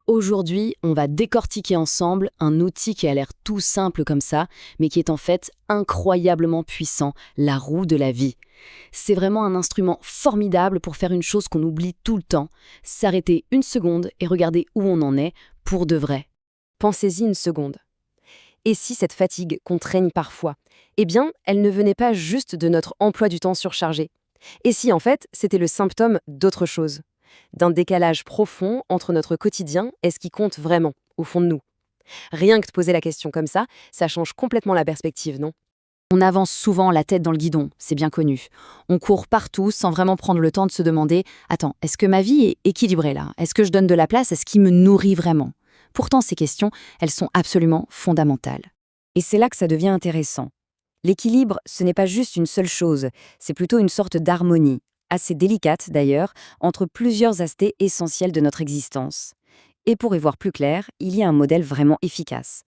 Aujourd'hui, on va décortiquer ensemble un outil qui a l'air tout simple comme ça, mais qui est en fait incroyablement puissant, la roue de la vie. C'est vraiment un instrument formidable pour faire une chose qu'on oublie tout le temps, s'arrêter une seconde et regarder où on en est pour de vrai. Pensez-y une seconde. Et si cette fatigue contraigne parfois, eh bien, elle ne venait pas juste de notre emploi du temps surchargé. Et si, en fait, c'était le symptôme d'autre chose, d'un décalage profond entre notre quotidien et ce qui compte vraiment, au fond de nous. Rien que de poser la question comme ça change complètement la perspective, non? On avance souvent la tête dans le guidon, c'est bien connu. On court partout sans vraiment prendre le temps de se demander « Attends, est-ce que ma vie est équilibrée là? Est-ce que je donne de la place à ce qui me nourrit vraiment ?» Pourtant, ces questions, elles sont absolument fondamentales. Et c'est là que ça devient intéressant. L'équilibre, ce n'est pas juste une seule chose, c'est plutôt une sorte d'harmonie, assez délicate d'ailleurs, entre plusieurs aspects essentiels de notre existence. Et pour y voir plus clair, il y a un modèle vraiment efficace.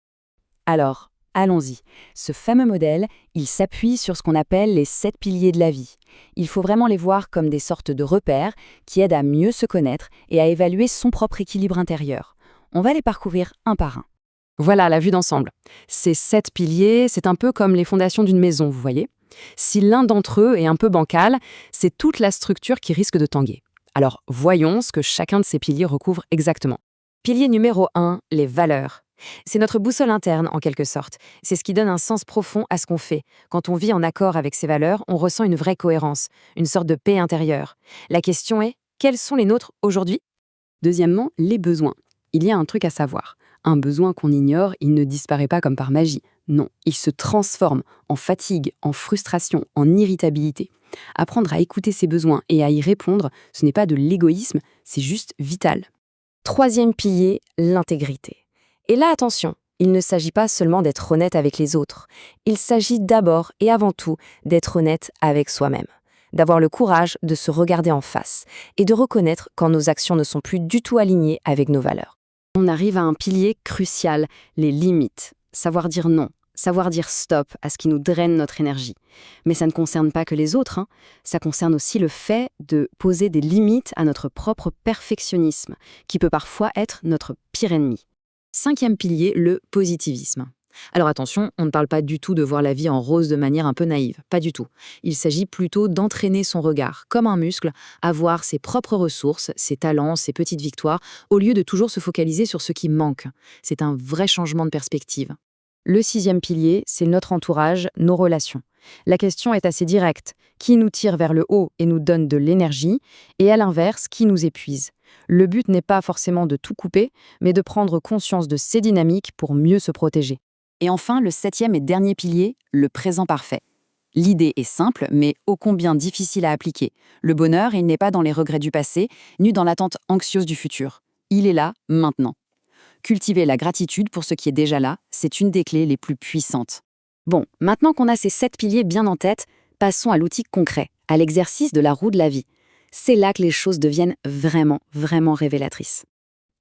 Alors, allons-y. Ce fameux modèle, il s'appuie sur ce qu'on appelle les 7 piliers de la vie. Il faut vraiment les voir comme des sortes de repères qui aident à mieux se connaître et à évaluer son propre équilibre intérieur. On va les parcourir un par un. Voilà la vue d'ensemble. Ces 7 piliers, c'est un peu comme les fondations d'une maison, vous voyez. Si l'un d'entre eux est un peu bancal, c'est toute la structure qui risque de tanguer. Alors, voyons ce que chacun de ces piliers recouvre exactement. Pilier numéro 1, les valeurs. C'est notre boussole interne, en quelque sorte. C'est ce qui donne un sens profond à ce qu'on fait. Quand on vit en accord avec ces valeurs, on ressent une vraie cohérence, une sorte de paix intérieure. La question est, quels sont les nôtres aujourd'hui? Deuxièmement, les besoins. Il y a un truc à savoir. Un besoin qu'on ignore, il ne disparaît pas comme par magie. Non, il se transforme en fatigue, en frustration, en irritabilité. Apprendre à écouter ses besoins et à y répondre, ce n'est pas de l'égoïsme, c'est juste vital. Troisième pilier, l'intégrité. Et là, attention, il ne s'agit pas seulement d'être honnête avec les autres. Il s'agit d'abord et avant tout d'être honnête avec soi-même. D'avoir le courage de se regarder en face et de reconnaître quand nos actions ne sont plus du tout alignées avec nos valeurs. On arrive à un pilier crucial, les limites. Savoir dire non, savoir dire stop à ce qui nous draine notre énergie. Mais ça ne concerne pas que les autres, hein. Ça concerne aussi le fait de poser des limites à notre propre perfectionnisme, qui peut parfois être notre pire ennemi. Cinquième pilier, le positivisme. Alors attention, on ne parle pas du tout de voir la vie en rose de manière un peu naïve, pas du tout. Il s'agit plutôt d'entraîner son regard, comme un muscle, à voir ses propres ressources, ses talents, ses petites victoires, au lieu de toujours se focaliser sur ce qui manque. C'est un vrai changement de perspective. Le sixième pilier, c'est notre entourage, nos relations. La question est assez directe. Qui nous tire vers le haut et nous donne de l'énergie, et à l'inverse, qui nous épuise? Le but n'est pas forcément de tout couper, mais de prendre conscience de ces dynamiques pour mieux se protéger. Et enfin, le septième et dernier pilier, le présent parfait. L'idée est simple, mais ô combien difficile à appliquer. Le bonheur, il n'est pas dans les regrets du passé, ni dans l'attente anxieuse du futur. Il est là, maintenant. Cultiver la gratitude pour ce qui est déjà là, c'est une des clés les plus puissantes. Bon, maintenant qu'on a ces 7 piliers bien en tête, passons à l'outil concret, à l'exercice de la roue de la vie. C'est là que les choses deviennent vraiment, vraiment révélatrices.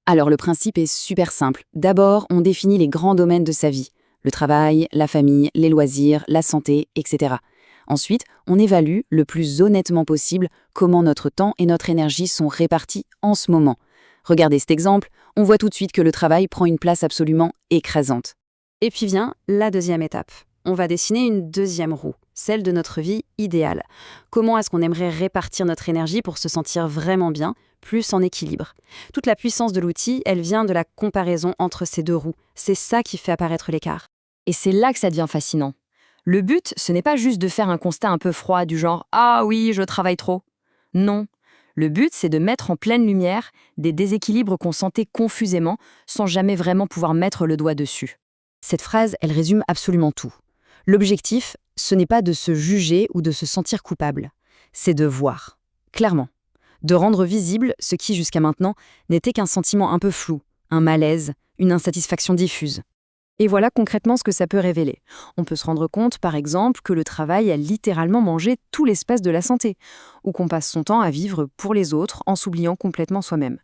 Alors le principe est super simple. D'abord, on définit les grands domaines de sa vie. Le travail, la famille, les loisirs, la santé, etc. Ensuite, on évalue le plus honnêtement possible comment notre temps et notre énergie sont répartis en ce moment. Regardez cet exemple, on voit tout de suite que le travail prend une place absolument écrasante. Et puis vient la deuxième étape. On va dessiner une deuxième roue, celle de notre vie idéale. Comment est-ce qu'on aimerait répartir notre énergie pour se sentir vraiment bien, plus en équilibre? Toute la puissance de l'outil, elle vient de la comparaison entre ces deux roues. C'est ça qui fait apparaître l'écart. Et c'est là que ça devient fascinant. Le but, ce n'est pas juste de faire un constat un peu froid du genre « Ah oui, je travaille trop ». Non. Le but, c'est de mettre en pleine lumière des déséquilibres qu'on sentait confusément sans jamais vraiment pouvoir mettre le doigt dessus. Cette phrase, elle résume absolument tout. L'objectif, ce n'est pas de se juger ou de se sentir coupable. C'est de voir, clairement. De rendre visible ce qui, jusqu'à maintenant, n'était qu'un sentiment un peu flou, un malaise, une insatisfaction diffuse. Et voilà concrètement ce que ça peut révéler. On peut se rendre compte, par exemple, que le travail a littéralement mangé tout l'espace de la santé, ou qu'on passe son temps à vivre pour les autres en s'oubliant complètement soi-même.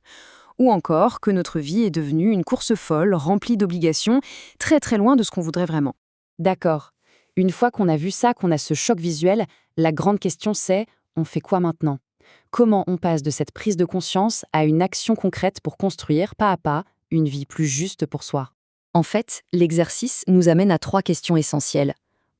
Ou encore que notre vie est devenue une course folle, remplie d'obligations, très très loin de ce qu'on voudrait vraiment. D'accord. Une fois qu'on a vu ça, qu'on a ce choc visuel, la grande question c'est, on fait quoi maintenant? Comment on passe de cette prise de conscience à une action concrète pour construire, pas à pas, une vie plus juste pour soi? En fait, l'exercice nous amène à 3 questions essentielles.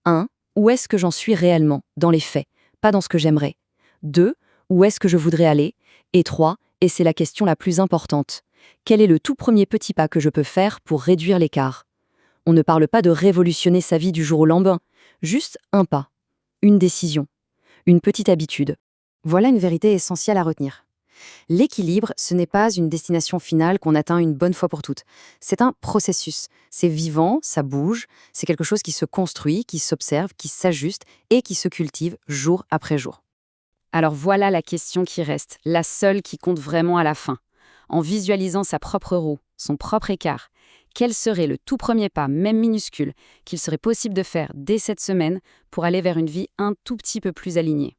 1. Où est-ce que j'en suis réellement, dans les faits, pas dans ce que j'aimerais? 2. Où est-ce que je voudrais aller? Et 3. Et c'est la question la plus importante. Quel est le tout premier petit pas que je peux faire pour réduire l'écart? On ne parle pas de révolutionner sa vie du jour au lendemain, juste un pas, une décision, une petite habitude. Voilà une vérité essentielle à retenir. L'équilibre, ce n'est pas une destination finale qu'on atteint une bonne fois pour toutes. C'est un processus. C'est vivant, ça bouge, c'est quelque chose qui se construit, qui s'observe, qui s'ajuste et qui se cultive jour après jour. Alors voilà la question qui reste, la seule qui compte vraiment à la fin. En visualisant sa propre roue, son propre écart, quel serait le tout premier pas, même minuscule, qu'il serait possible de faire dès cette semaine pour aller vers une vie un tout petit peu plus alignée?